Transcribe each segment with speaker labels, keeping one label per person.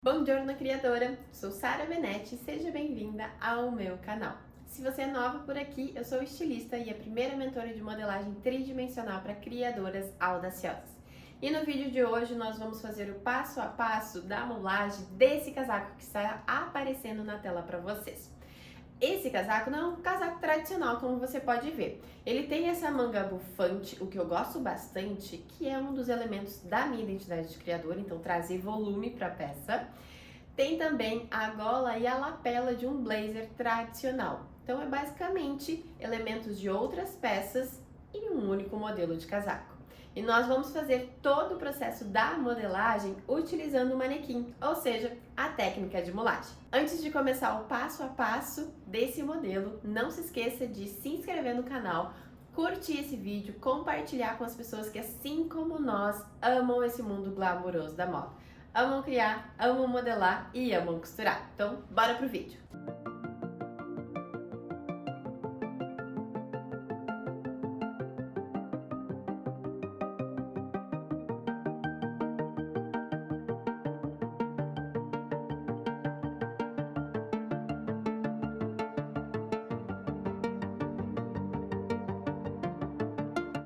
Speaker 1: Buongiorno criadora, sou Sara Benetti e seja bem-vinda ao meu canal. Se você é nova por aqui, eu sou estilista e a primeira mentora de modelagem tridimensional para criadoras audaciosas. E no vídeo de hoje nós vamos fazer o passo a passo da modelagem desse casaco que está aparecendo na tela para vocês. Esse casaco não é um casaco tradicional, como você pode ver. Ele tem essa manga bufante, o que eu gosto bastante, que é um dos elementos da minha identidade de criadora, então trazer volume para a peça. Tem também a gola e a lapela de um blazer tradicional. Então é basicamente elementos de outras peças em um único modelo de casaco. E nós vamos fazer todo o processo da modelagem utilizando o manequim, ou seja, a técnica de mulagem. Antes de começar o passo a passo desse modelo, não se esqueça de se inscrever no canal, curtir esse vídeo, compartilhar com as pessoas que, assim como nós, amam esse mundo glamouroso da moda. Amam criar, amam modelar e amam costurar. Então, bora pro vídeo!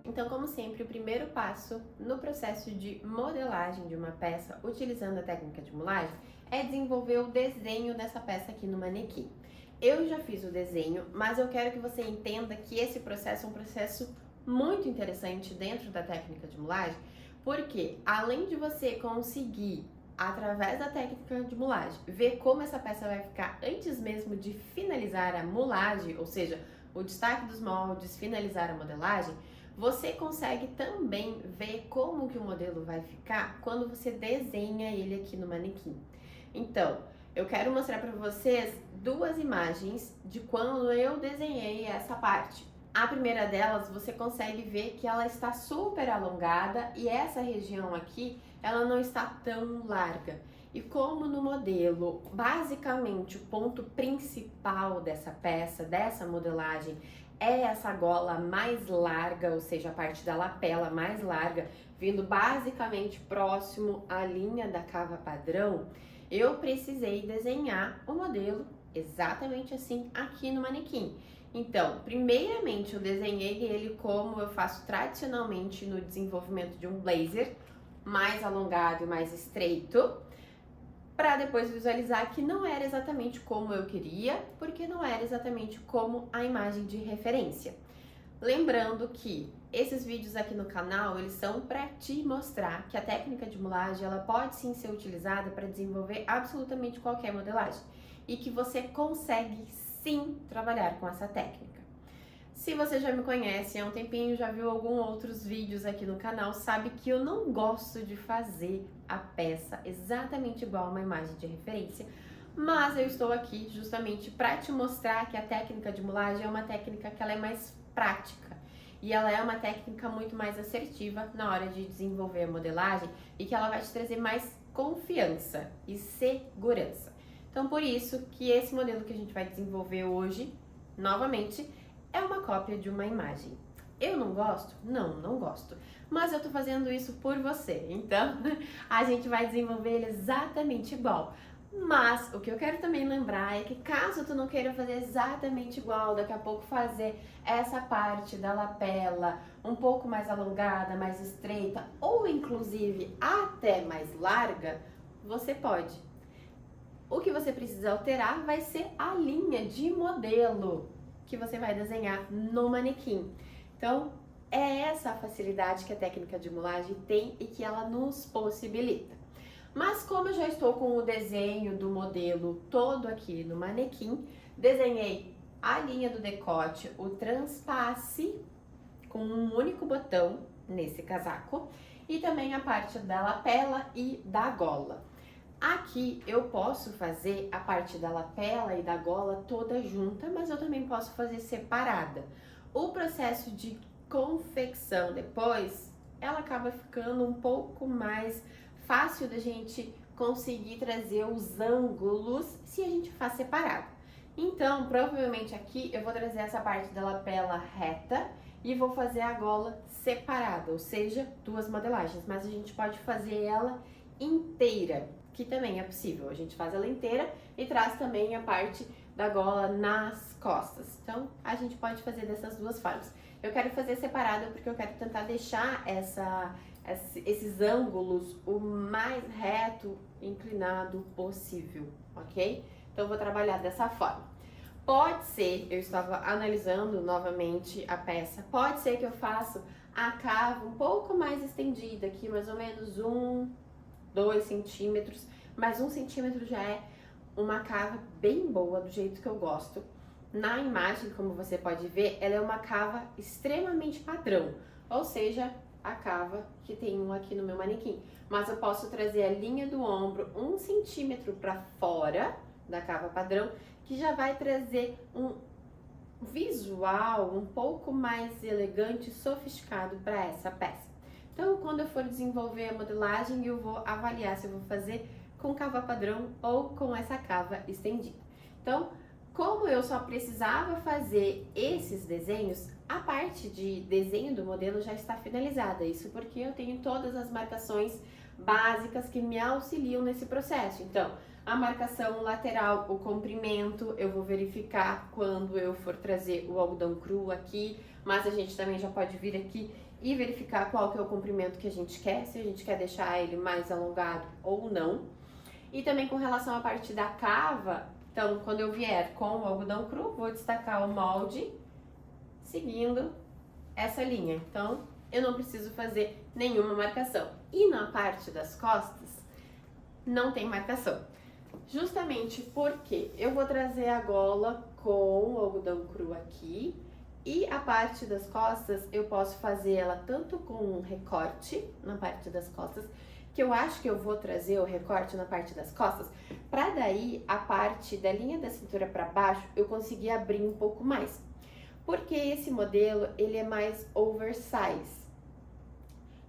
Speaker 1: Então, como sempre, o primeiro passo no processo de modelagem de uma peça utilizando a técnica de mulagem é desenvolver o desenho dessa peça aqui no manequim. Eu já fiz o desenho, mas eu quero que você entenda que esse processo é um processo muito interessante dentro da técnica de mulagem, porque além de você conseguir, através da técnica de mulagem, ver como essa peça vai ficar antes mesmo de finalizar a mulagem, ou seja, o destaque dos moldes, finalizar a modelagem, você consegue também ver como que o modelo vai ficar quando você desenha ele aqui no manequim. Então, eu quero mostrar para vocês duas imagens de quando eu desenhei essa parte. A primeira delas, você consegue ver que ela está super alongada e essa região aqui, ela não está tão larga. E como no modelo, basicamente o ponto principal dessa peça, dessa modelagem, é essa gola mais larga, ou seja, a parte da lapela mais larga, vindo basicamente próximo à linha da cava padrão, eu precisei desenhar o modelo exatamente assim aqui no manequim. Então, primeiramente eu desenhei ele como eu faço tradicionalmente no desenvolvimento de um blazer, mais alongado e mais estreito, para depois visualizar que não era exatamente como eu queria, porque não era exatamente como a imagem de referência. Lembrando que esses vídeos aqui no canal, eles são para te mostrar que a técnica de mulagem, ela pode sim ser utilizada para desenvolver absolutamente qualquer modelagem e que você consegue sim trabalhar com essa técnica. Se você já me conhece há um tempinho, já viu alguns outros vídeos aqui no canal, sabe que eu não gosto de fazer a peça exatamente igual a uma imagem de referência, mas eu estou aqui justamente para te mostrar que a técnica de mulagem é uma técnica que ela é mais prática e ela é uma técnica muito mais assertiva na hora de desenvolver a modelagem e que ela vai te trazer mais confiança e segurança. Então, por isso que esse modelo que a gente vai desenvolver hoje, novamente, é uma cópia de uma imagem. Eu não gosto? Não, não gosto. Mas eu tô fazendo isso por você, então a gente vai desenvolver ele exatamente igual. Mas o que eu quero também lembrar é que caso tu não queira fazer exatamente igual, daqui a pouco fazer essa parte da lapela um pouco mais alongada, mais estreita, ou inclusive até mais larga, você pode. O que você precisa alterar vai ser a linha de modelo que você vai desenhar no manequim. Então, é essa a facilidade que a técnica de mulagem tem e que ela nos possibilita. Mas como eu já estou com o desenho do modelo todo aqui no manequim, desenhei a linha do decote, o transpasse com um único botão nesse casaco e também a parte da lapela e da gola. Aqui eu posso fazer a parte da lapela e da gola toda junta, mas eu também posso fazer separada. O processo de confecção depois, ela acaba ficando um pouco mais fácil da gente conseguir trazer os ângulos se a gente faz separado. Então, provavelmente aqui eu vou trazer essa parte da lapela reta e vou fazer a gola separada, ou seja, duas modelagens, mas a gente pode fazer ela inteira. que também é possível. A gente faz ela inteira e traz também a parte da gola nas costas. Então, a gente pode fazer dessas duas formas. Eu quero fazer separado porque eu quero tentar deixar esses ângulos o mais reto, inclinado possível, ok? Então, eu vou trabalhar dessa forma. Pode ser, eu estava analisando novamente a peça, pode ser que eu faça a cava um pouco mais estendida aqui, mais ou menos 2 centímetros, mas 1 centímetro já é uma cava bem boa, do jeito que eu gosto. Na imagem, como você pode ver, ela é uma cava extremamente padrão, ou seja, a cava que tem um aqui no meu manequim. Mas eu posso trazer a linha do ombro 1 centímetro para fora da cava padrão, que já vai trazer um visual um pouco mais elegante e sofisticado para essa peça. Então, quando eu for desenvolver a modelagem, eu vou avaliar se eu vou fazer com cava padrão ou com essa cava estendida. Então, como eu só precisava fazer esses desenhos, a parte de desenho do modelo já está finalizada. Isso porque eu tenho todas as marcações básicas que me auxiliam nesse processo. Então, a marcação lateral, o comprimento, eu vou verificar quando eu for trazer o algodão cru aqui, mas a gente também já pode vir aqui e verificar qual que é o comprimento que a gente quer, se a gente quer deixar ele mais alongado ou não. E também com relação à parte da cava, então quando eu vier com o algodão cru, vou destacar o molde seguindo essa linha. Então, eu não preciso fazer nenhuma marcação. E na parte das costas, não tem marcação. Justamente porque eu vou trazer a gola com o algodão cru aqui e a parte das costas eu posso fazer ela tanto com um recorte na parte das costas, que eu acho que eu vou trazer o recorte na parte das costas, para daí a parte da linha da cintura para baixo eu conseguir abrir um pouco mais. Porque esse modelo ele é mais oversize.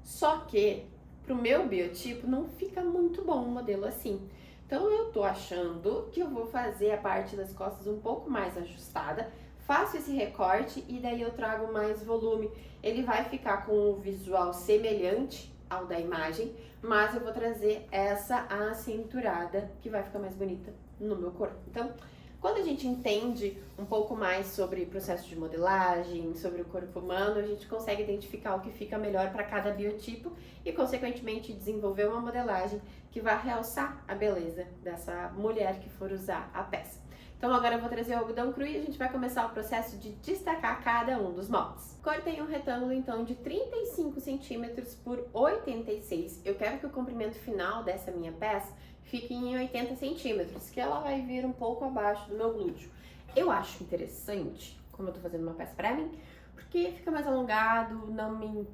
Speaker 1: Só que pro meu biotipo não fica muito bom um modelo assim. Então eu tô achando que eu vou fazer a parte das costas um pouco mais ajustada, faço esse recorte e daí eu trago mais volume. Ele vai ficar com um visual semelhante ao da imagem, mas eu vou trazer essa acinturada que vai ficar mais bonita no meu corpo. Então, quando a gente entende um pouco mais sobre o processo de modelagem, sobre o corpo humano, a gente consegue identificar o que fica melhor para cada biotipo e, consequentemente, desenvolver uma modelagem que vai realçar a beleza dessa mulher que for usar a peça. Então agora eu vou trazer o algodão cru e a gente vai começar o processo de destacar cada um dos moldes. Cortei um retângulo então de 35 centímetros por 86. Eu quero que o comprimento final dessa minha peça fique em 80 centímetros, que ela vai vir um pouco abaixo do meu glúteo. Eu acho interessante, como eu tô fazendo uma peça pra mim, porque fica mais alongado, não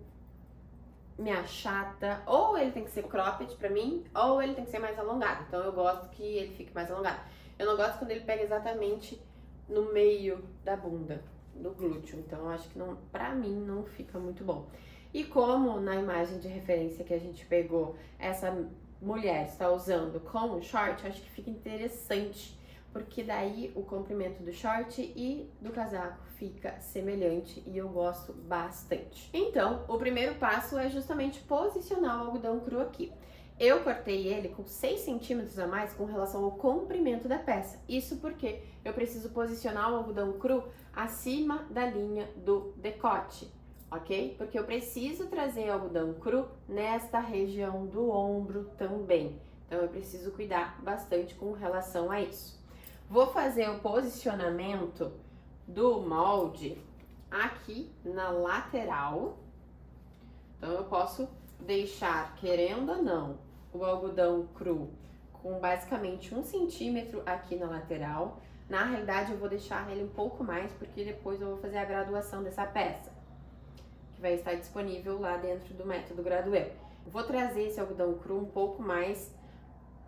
Speaker 1: me achata. Ou ele tem que ser cropped pra mim, ou ele tem que ser mais alongado. Então eu gosto que ele fique mais alongado. Eu não gosto quando ele pega exatamente no meio da bunda, do glúteo. Então eu acho que não, pra mim não fica muito bom. E como na imagem de referência que a gente pegou, essa mulher está usando com o short, acho que fica interessante, porque daí o comprimento do short e do casaco fica semelhante e eu gosto bastante. Então, o primeiro passo é justamente posicionar o algodão cru aqui. Eu cortei ele com 6 centímetros a mais com relação ao comprimento da peça. Isso porque eu preciso posicionar o algodão cru acima da linha do decote, ok? Porque eu preciso trazer algodão cru nesta região do ombro também. Então, eu preciso cuidar bastante com relação a isso. Vou fazer o posicionamento do molde aqui na lateral. Então, eu posso deixar, querendo ou não, o algodão cru com basicamente 1 centímetro aqui na lateral. Na realidade, eu vou deixar ele um pouco mais, porque depois eu vou fazer a graduação dessa peça, que vai estar disponível lá dentro do método Graduel. Vou trazer esse algodão cru um pouco mais,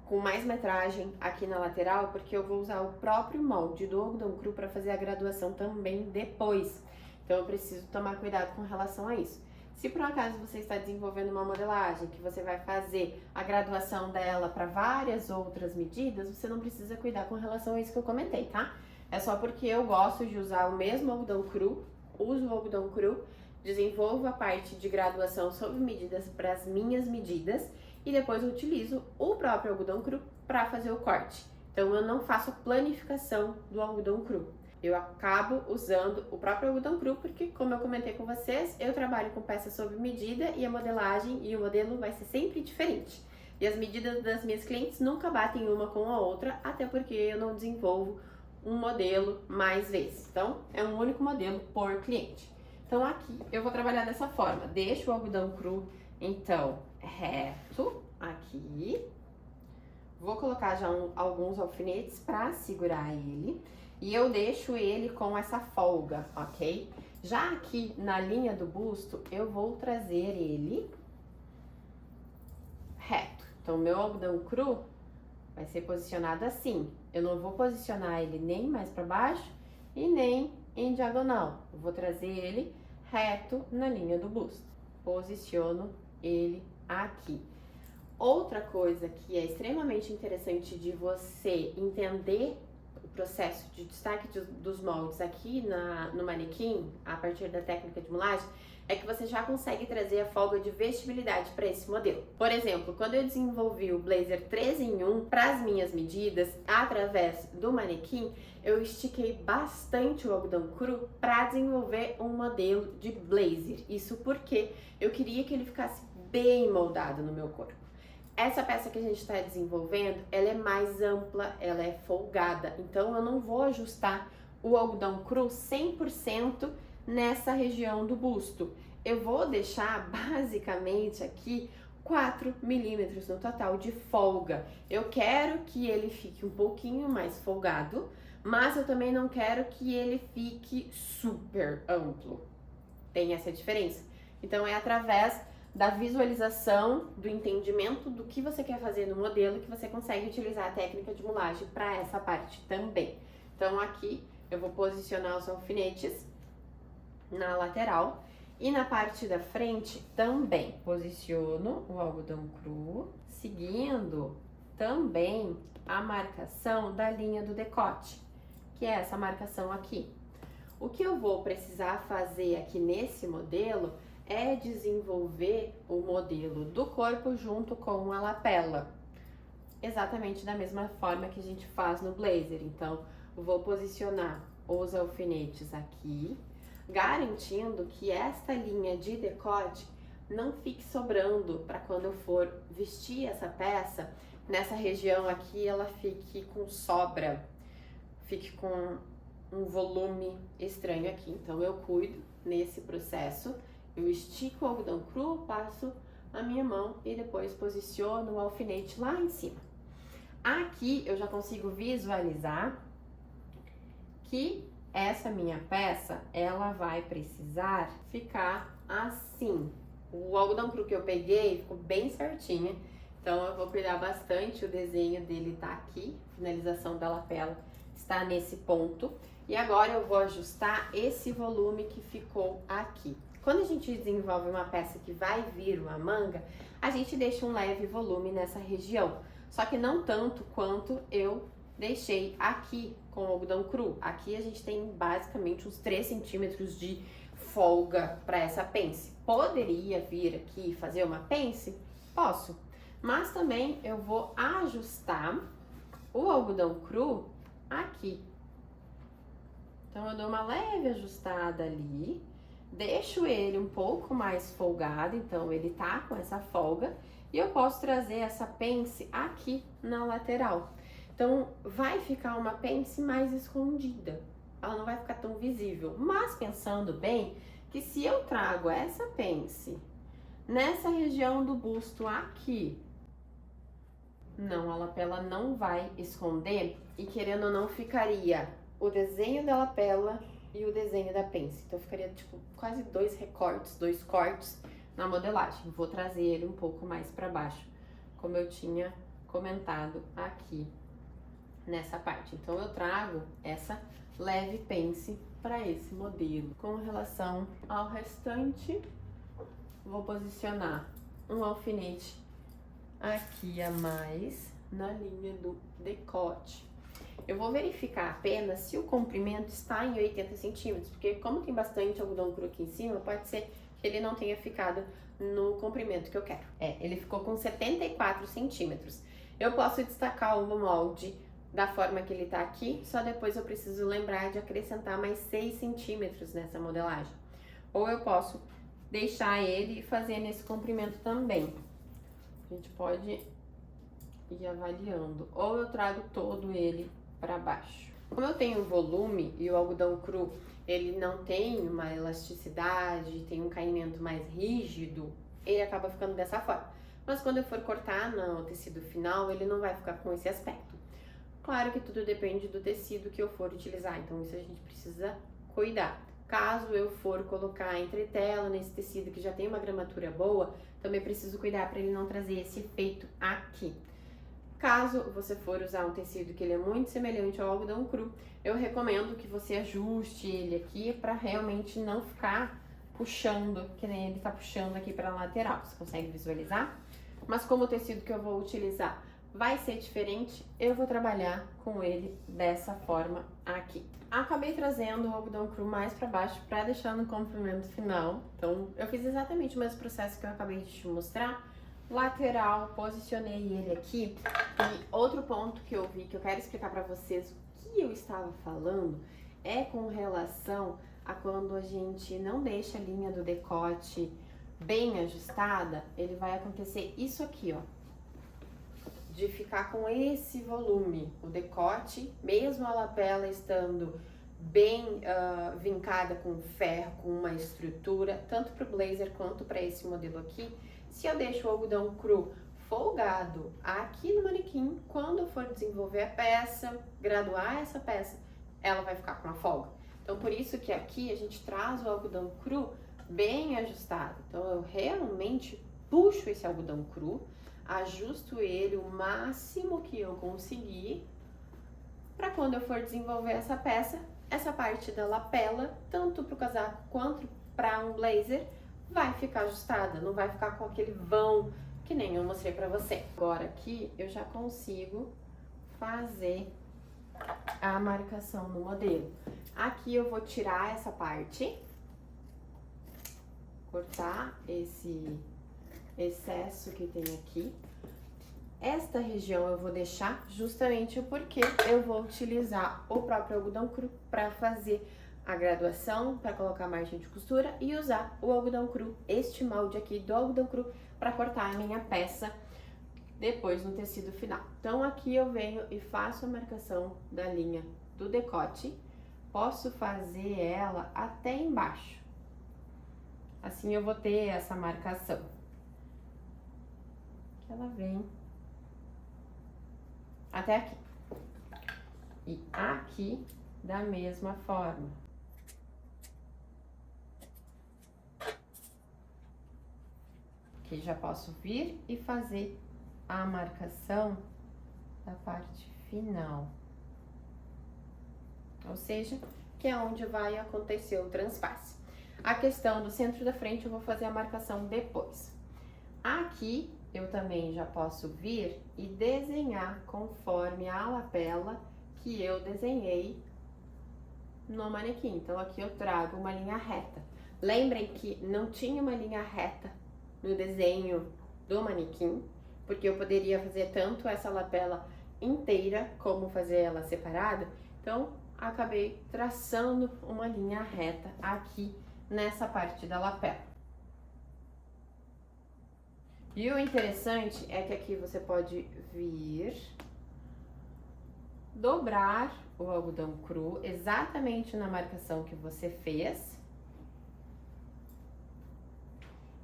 Speaker 1: com mais metragem aqui na lateral, porque eu vou usar o próprio molde do algodão cru para fazer a graduação também depois. Então eu preciso tomar cuidado com relação a isso. Se por acaso você está desenvolvendo uma modelagem que você vai fazer a graduação dela para várias outras medidas, você não precisa cuidar com relação a isso que eu comentei, tá? É só porque eu gosto de usar o mesmo algodão cru, uso o algodão cru, desenvolvo a parte de graduação sob medidas para as minhas medidas e depois eu utilizo o próprio algodão cru para fazer o corte. Então eu não faço a planificação do algodão cru. Eu acabo usando o próprio algodão cru porque, como eu comentei com vocês, eu trabalho com peças sob medida e a modelagem e o modelo vai ser sempre diferente. E as medidas das minhas clientes nunca batem uma com a outra, até porque eu não desenvolvo um modelo mais vezes. Então, é um único modelo por cliente. Então, aqui eu vou trabalhar dessa forma. Deixo o algodão cru, então, reto aqui. Vou colocar já alguns alfinetes para segurar ele. E eu deixo ele com essa folga, ok? Já aqui na linha do busto, eu vou trazer ele reto. Então, meu algodão cru vai ser posicionado assim. Eu não vou posicionar ele nem mais para baixo e nem em diagonal. Eu vou trazer ele reto na linha do busto. Posiciono ele aqui. Outra coisa que é extremamente interessante de você entender o processo de destaque dos moldes aqui no manequim, a partir da técnica de mulagem, é que você já consegue trazer a folga de vestibilidade para esse modelo. Por exemplo, quando eu desenvolvi o blazer 3 em 1 para as minhas medidas, através do manequim, eu estiquei bastante o algodão cru para desenvolver um modelo de blazer. Isso porque eu queria que ele ficasse bem moldado no meu corpo. Essa peça que a gente está desenvolvendo, ela é mais ampla, ela é folgada, então eu não vou ajustar o algodão cru 100% nessa região do busto. Eu vou deixar basicamente aqui 4 milímetros no total de folga. Eu quero que ele fique um pouquinho mais folgado, mas eu também não quero que ele fique super amplo. Tem essa diferença. Então é através da visualização, do entendimento do que você quer fazer no modelo que você consegue utilizar a técnica de mulagem para essa parte também. Então aqui eu vou posicionar os alfinetes na lateral e na parte da frente também posiciono o algodão cru, seguindo também a marcação da linha do decote, que é essa marcação aqui. O que eu vou precisar fazer aqui nesse modelo é desenvolver o modelo do corpo junto com a lapela, exatamente da mesma forma que a gente faz no blazer. Então, eu vou posicionar os alfinetes aqui, garantindo que esta linha de decote não fique sobrando para quando eu for vestir essa peça, nessa região aqui ela fique com sobra, fique com um volume estranho aqui. Então, eu cuido nesse processo. Eu estico o algodão cru, passo a minha mão e depois posiciono o alfinete lá em cima. Aqui eu já consigo visualizar que essa minha peça, ela vai precisar ficar assim. O algodão cru que eu peguei ficou bem certinho, então eu vou cuidar bastante. O desenho dele tá aqui, finalização da lapela está nesse ponto. E agora eu vou ajustar esse volume que ficou aqui. Quando a gente desenvolve uma peça que vai vir uma manga, a gente deixa um leve volume nessa região. Só que não tanto quanto eu deixei aqui com o algodão cru. Aqui a gente tem basicamente uns 3 centímetros de folga para essa pence. Poderia vir aqui e fazer uma pence? Posso. Mas também eu vou ajustar o algodão cru aqui. Então eu dou uma leve ajustada ali. Deixo ele um pouco mais folgado, então ele tá com essa folga, e eu posso trazer essa pence aqui na lateral. Então vai ficar uma pence mais escondida, ela não vai ficar tão visível. Mas pensando bem, que se eu trago essa pence nessa região do busto aqui, não, a lapela não vai esconder, e querendo ou não ficaria o desenho da lapela e o desenho da pence. Então ficaria tipo quase 2 recortes, 2 cortes na modelagem. Vou trazer ele um pouco mais para baixo, como eu tinha comentado aqui nessa parte. Então eu trago essa leve pence para esse modelo. Com relação ao restante, vou posicionar um alfinete aqui a mais na linha do decote. Eu vou verificar apenas se o comprimento está em 80 centímetros, porque como tem bastante algodão cru aqui em cima, pode ser que ele não tenha ficado no comprimento que eu quero. Ele ficou com 74 centímetros. Eu posso destacar o molde da forma que ele tá aqui, só depois eu preciso lembrar de acrescentar mais 6 centímetros nessa modelagem. Ou eu posso deixar ele e fazer nesse comprimento também. A gente pode ir avaliando. Ou eu trago todo ele para baixo. Como eu tenho volume e o algodão cru ele não tem uma elasticidade, tem um caimento mais rígido, ele acaba ficando dessa forma. Mas quando eu for cortar no tecido final, ele não vai ficar com esse aspecto. Claro que tudo depende do tecido que eu for utilizar, então isso a gente precisa cuidar. Caso eu for colocar entretela nesse tecido que já tem uma gramatura boa, também preciso cuidar para ele não trazer esse efeito aqui. Caso você for usar um tecido que ele é muito semelhante ao algodão cru, eu recomendo que você ajuste ele aqui para realmente não ficar puxando, que nem ele tá puxando aqui para a lateral. Você consegue visualizar? Mas como o tecido que eu vou utilizar vai ser diferente, eu vou trabalhar com ele dessa forma aqui. Acabei trazendo o algodão cru mais para baixo para deixar no comprimento final. Então, eu fiz exatamente o mesmo processo que eu acabei de te mostrar. Lateral, posicionei ele aqui. E outro ponto que eu vi, que eu quero explicar para vocês o que eu estava falando, é com relação a quando a gente não deixa a linha do decote bem ajustada, ele vai acontecer isso aqui, ó. De ficar com esse volume, o decote, mesmo a lapela estando bem vincada com ferro, com uma estrutura, tanto para o blazer quanto para esse modelo aqui. Se eu deixo o algodão cru folgado aqui no manequim, quando eu for desenvolver a peça, graduar essa peça, ela vai ficar com uma folga. Então, por isso que aqui a gente traz o algodão cru bem ajustado. Então, eu realmente puxo esse algodão cru, ajusto ele o máximo que eu conseguir, para quando eu for desenvolver essa peça, essa parte da lapela, tanto para o casaco quanto para um blazer, vai ficar ajustada, não vai ficar com aquele vão que nem eu mostrei pra você. Agora aqui eu já consigo fazer a marcação no modelo. Aqui eu vou tirar essa parte, cortar esse excesso que tem aqui. Esta região eu vou deixar justamente porque eu vou utilizar o próprio algodão cru para fazer a graduação, para colocar margem de costura e usar o algodão cru, este molde aqui do algodão cru, para cortar a minha peça depois no tecido final. Então aqui eu venho e faço a marcação da linha do decote, posso fazer ela até embaixo, assim eu vou ter essa marcação, que ela vem até aqui, e aqui da mesma forma. Aqui já posso vir e fazer a marcação da parte final, ou seja, que é onde vai acontecer o transpasse. A questão do centro da frente eu vou fazer a marcação depois. Aqui eu também já posso vir e desenhar conforme a lapela que eu desenhei no manequim. Então aqui eu trago uma linha reta. Lembrem que não tinha uma linha reta no desenho do manequim, porque eu poderia fazer tanto essa lapela inteira como fazer ela separada. Então acabei traçando uma linha reta aqui nessa parte da lapela. E o interessante é que aqui você pode vir, dobrar o algodão cru exatamente na marcação que você fez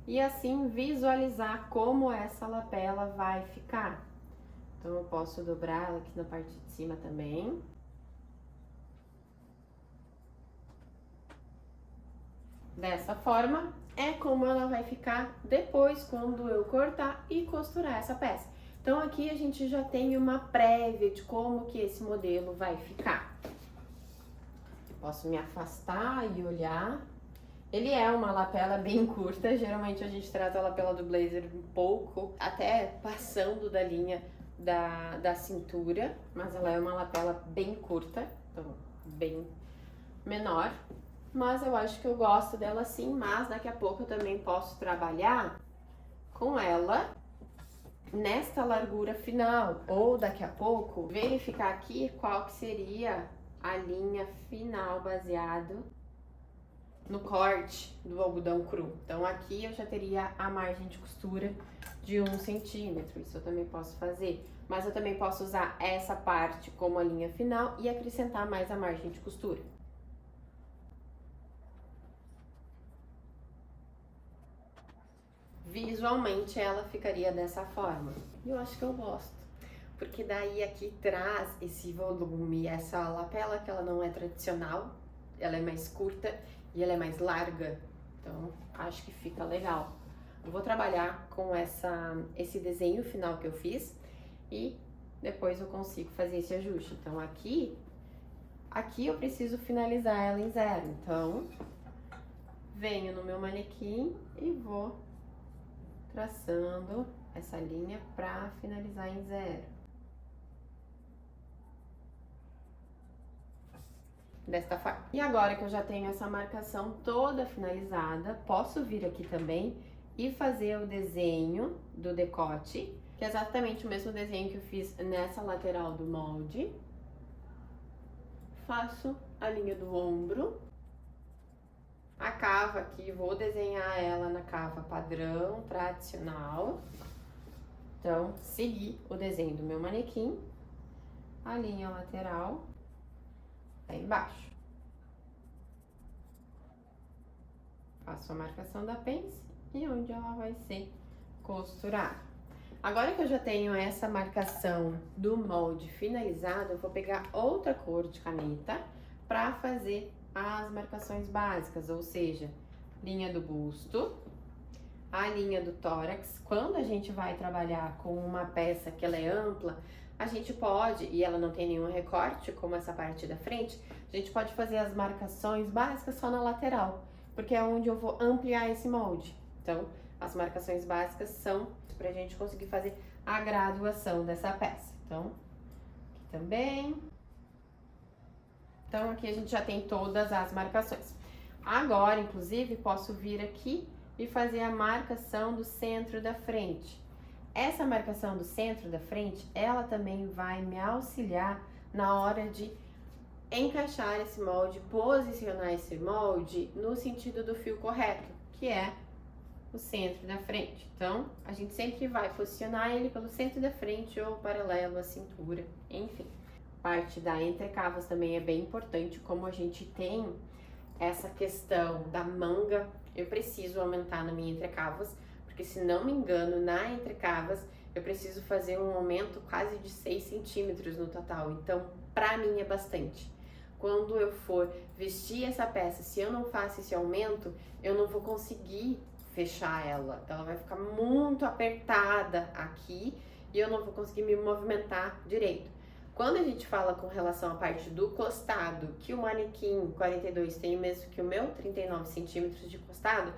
Speaker 1: e assim visualizar como essa lapela vai ficar. Então eu posso dobrar ela aqui na parte de cima também. Dessa forma é como ela vai ficar depois quando eu cortar e costurar essa peça. Então aqui a gente já tem uma prévia de como que esse modelo vai ficar. Posso me afastar e olhar. Ele é uma lapela bem curta, geralmente a gente traz a lapela do blazer um pouco, até passando da linha da cintura, mas ela é uma lapela bem curta, então bem menor. Mas eu acho que eu gosto dela sim, mas daqui a pouco eu também posso trabalhar com ela nesta largura final, ou daqui a pouco verificar aqui qual que seria a linha final baseado no corte do algodão cru. Então aqui eu já teria a margem de costura de 1 centímetro, isso eu também posso fazer. Mas eu também posso usar essa parte como a linha final e acrescentar mais a margem de costura. Visualmente ela ficaria dessa forma. Eu acho que eu gosto, porque daí aqui traz esse volume, essa lapela que ela não é tradicional, ela é mais curta e ela é mais larga, então acho que fica legal. Eu vou trabalhar com esse desenho final que eu fiz e depois eu consigo fazer esse ajuste. Então aqui eu preciso finalizar ela em 0, então venho no meu manequim e vou traçando essa linha para finalizar em 0. Desta forma. E agora que eu já tenho essa marcação toda finalizada, posso vir aqui também e fazer o desenho do decote, que é exatamente o mesmo desenho que eu fiz nessa lateral do molde. Faço a linha do ombro. A cava aqui, vou desenhar ela na cava padrão, tradicional. Então, seguir o desenho do meu manequim, a linha lateral, aí embaixo. Faço a marcação da pence e onde ela vai ser costurada. Agora que eu já tenho essa marcação do molde finalizado, eu vou pegar outra cor de caneta para fazer as marcações básicas, ou seja, linha do busto, a linha do tórax. Quando a gente vai trabalhar com uma peça que ela é ampla, a gente pode, e ela não tem nenhum recorte, como essa parte da frente, a gente pode fazer as marcações básicas só na lateral, porque é onde eu vou ampliar esse molde. Então, as marcações básicas são pra gente conseguir fazer a graduação dessa peça. Então, aqui também. Então, aqui a gente já tem todas as marcações. Agora, inclusive, posso vir aqui e fazer a marcação do centro da frente. Essa marcação do centro da frente, ela também vai me auxiliar na hora de encaixar esse molde, posicionar esse molde no sentido do fio correto, que é o centro da frente. Então, a gente sempre vai posicionar ele pelo centro da frente ou paralelo à cintura, enfim. Parte da entrecavas também é bem importante, como a gente tem essa questão da manga, eu preciso aumentar na minha entrecavas, porque se não me engano, na entrecavas eu preciso fazer um aumento quase de 6 centímetros no total, então pra mim é bastante. Quando eu for vestir essa peça, se eu não faço esse aumento, eu não vou conseguir fechar ela, ela vai ficar muito apertada aqui e eu não vou conseguir me movimentar direito. Quando a gente fala com relação à parte do costado, que o manequim 42 tem o mesmo que o meu, 39 centímetros de costado,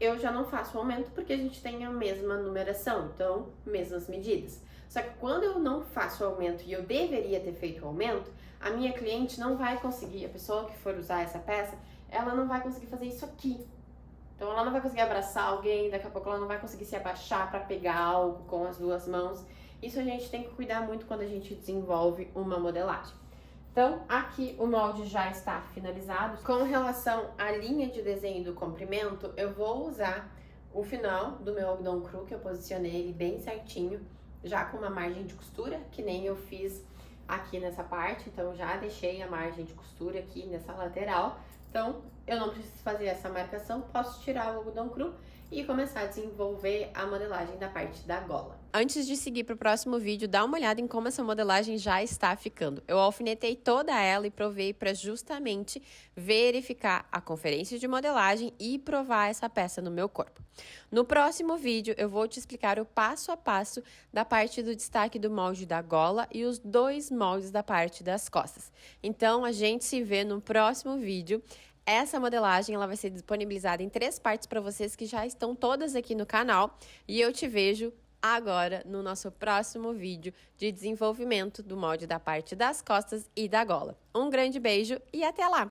Speaker 1: eu já não faço o aumento porque a gente tem a mesma numeração, então, mesmas medidas. Só que quando eu não faço o aumento e eu deveria ter feito o aumento, a minha cliente não vai conseguir, a pessoa que for usar essa peça, ela não vai conseguir fazer isso aqui. Então, ela não vai conseguir abraçar alguém, daqui a pouco ela não vai conseguir se abaixar para pegar algo com as duas mãos. Isso a gente tem que cuidar muito quando a gente desenvolve uma modelagem. Então, aqui o molde já está finalizado. Com relação à linha de desenho do comprimento, eu vou usar o final do meu algodão cru, que eu posicionei ele bem certinho, já com uma margem de costura, que nem eu fiz aqui nessa parte. Então, já deixei a margem de costura aqui nessa lateral. Então, eu não preciso fazer essa marcação, posso tirar o algodão cru e começar a desenvolver a modelagem da parte da gola.
Speaker 2: Antes de seguir para o próximo vídeo, dá uma olhada em como essa modelagem já está ficando. Eu alfinetei toda ela e provei para justamente verificar a conferência de modelagem e provar essa peça no meu corpo. No próximo vídeo, eu vou te explicar o passo a passo da parte do destaque do molde da gola e os 2 moldes da parte das costas. Então, a gente se vê no próximo vídeo. Essa modelagem ela vai ser disponibilizada em 3 partes para vocês que já estão todas aqui no canal. E eu te vejo agora no nosso próximo vídeo de desenvolvimento do molde da parte das costas e da gola. Um grande beijo e até lá!